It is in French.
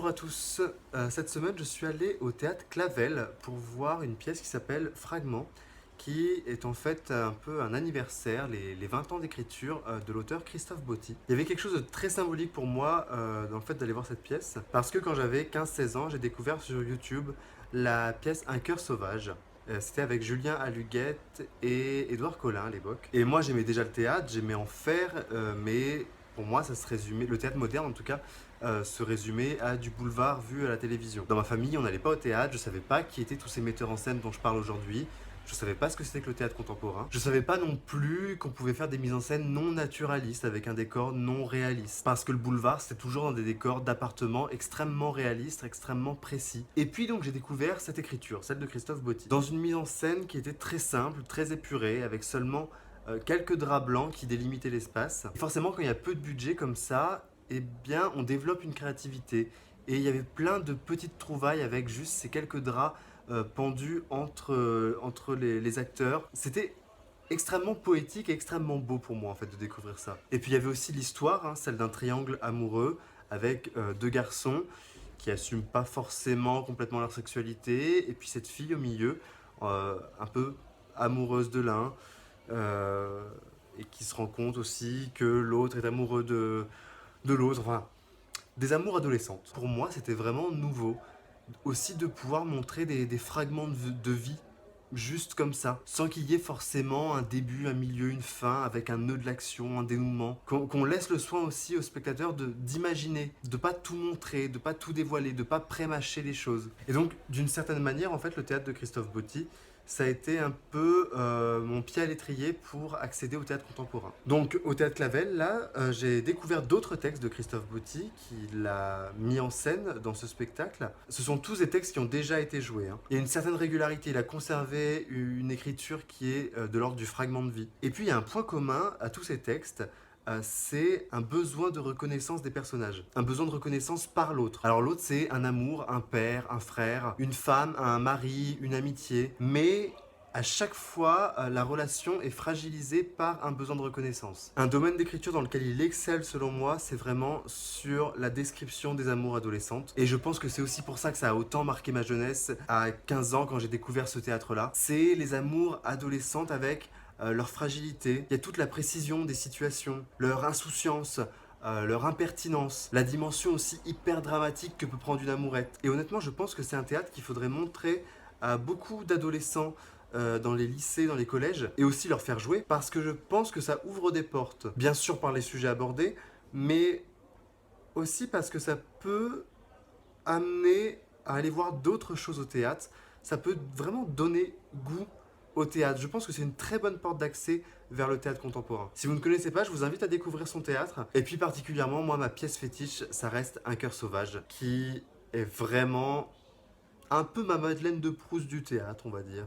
Bonjour à tous, cette semaine je suis allé au théâtre Clavel pour voir une pièce qui s'appelle Fragments, qui est en fait un peu un anniversaire, les 20 ans d'écriture de l'auteur Christophe Botti. Il y avait quelque chose de très symbolique pour moi dans le fait d'aller voir cette pièce, parce que quand j'avais 15-16 ans, j'ai découvert sur YouTube la pièce Un cœur sauvage. C'était avec Julien Aluguette et Édouard Collin à l'époque. Et moi j'aimais déjà le théâtre, j'aimais en faire, mais pour moi ça se résumait, le théâtre moderne en tout cas, se résumait à du boulevard vu à la télévision. Dans ma famille, on n'allait pas au théâtre, je savais pas qui étaient tous ces metteurs en scène dont je parle aujourd'hui. Je savais pas ce que c'était que le théâtre contemporain. Je savais pas non plus qu'on pouvait faire des mises en scène non naturalistes avec un décor non réaliste. Parce que le boulevard, c'était toujours dans des décors d'appartements extrêmement réalistes, extrêmement précis. Et puis donc j'ai découvert cette écriture, celle de Christophe Botti, dans une mise en scène qui était très simple, très épurée, avec seulement quelques draps blancs qui délimitaient l'espace. Et forcément, quand il y a peu de budget comme ça, eh bien, on développe une créativité. Et il y avait plein de petites trouvailles avec juste ces quelques draps pendus entre les acteurs. C'était extrêmement poétique et extrêmement beau pour moi en fait de découvrir ça. Et puis il y avait aussi l'histoire, hein, celle d'un triangle amoureux avec deux garçons qui assument pas forcément complètement leur sexualité, et puis cette fille au milieu, un peu amoureuse de l'un, et qui se rend compte aussi que l'autre est amoureux de l'autre, enfin, des amours adolescentes. Pour moi, c'était vraiment nouveau. Aussi de pouvoir montrer des fragments de vie, juste comme ça, sans qu'il y ait forcément un début, un milieu, une fin, avec un nœud de l'action, un dénouement. Qu'on laisse le soin aussi au spectateur d'imaginer, de pas tout montrer, de pas tout dévoiler, de pas prémâcher les choses. Et donc, d'une certaine manière, en fait, le théâtre de Christophe Botti, ça a été un peu mon pied à l'étrier pour accéder au théâtre contemporain. Donc au théâtre Clavel, là, j'ai découvert d'autres textes de Christophe Botti qu'il a mis en scène dans ce spectacle. Ce sont tous des textes qui ont déjà été joués, hein. Il y a une certaine régularité, il a conservé une écriture qui est de l'ordre du fragment de vie. Et puis il y a un point commun à tous ces textes, c'est un besoin de reconnaissance des personnages, un besoin de reconnaissance par l'autre. Alors l'autre, c'est un amour, un père, un frère, une femme, un mari, une amitié, mais à chaque fois, la relation est fragilisée par un besoin de reconnaissance. Un domaine d'écriture dans lequel il excelle selon moi, c'est vraiment sur la description des amours adolescentes. Et je pense que c'est aussi pour ça que ça a autant marqué ma jeunesse à 15 ans quand j'ai découvert ce théâtre-là. C'est les amours adolescentes avec leur fragilité, il y a toute la précision des situations, leur insouciance, leur impertinence, la dimension aussi hyper dramatique que peut prendre une amourette. Et honnêtement, je pense que c'est un théâtre qu'il faudrait montrer à beaucoup d'adolescents dans les lycées, dans les collèges, et aussi leur faire jouer, parce que je pense que ça ouvre des portes, bien sûr par les sujets abordés, mais aussi parce que ça peut amener à aller voir d'autres choses au théâtre, ça peut vraiment donner goût au théâtre. Je pense que c'est une très bonne porte d'accès vers le théâtre contemporain. Si vous ne connaissez pas, je vous invite à découvrir son théâtre. Et puis particulièrement, moi, ma pièce fétiche, ça reste Un cœur sauvage, qui est vraiment un peu ma Madeleine de Proust du théâtre, on va dire.